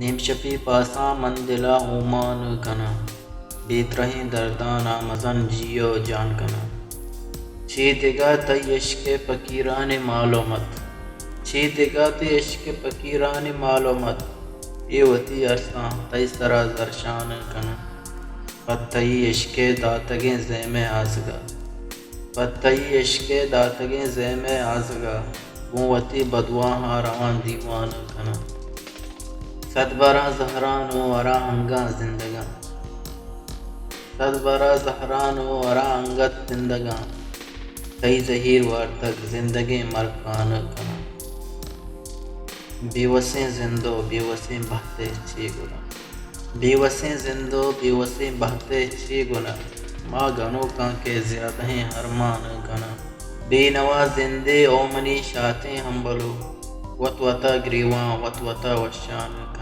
نیم شپی پاساں من دلا اومان کنا بیت رہیں دردانا مزن جیو جان کنا چھی دگا تی عشق فقیران معلومت چھی دگا تی عشق فقیران معلومت ایوتی عرصاں تی سرا زرشان کنا پتئی عشق داتگیں زیم آزگا پتئی عشق داتگیں زیم آزگا بوتی بدواں روان دیوان کنا صد برا زہران و ورا انگا زندگاں صد برا زہران و ورا انگت زندگاں تی زہیر وارتک زندگی مرکان کنا بیوسیں زندو بیوسیں بہتے چھی گنا بیوسیں زندو بیوسیں بہتے چھی گنا ماں گنو کان کے زیادہ ہیں ہرمان کنا بے نوا زندے اومنی شاتیں ہم بلو وط وطا گریواں وط وطا وشان کنا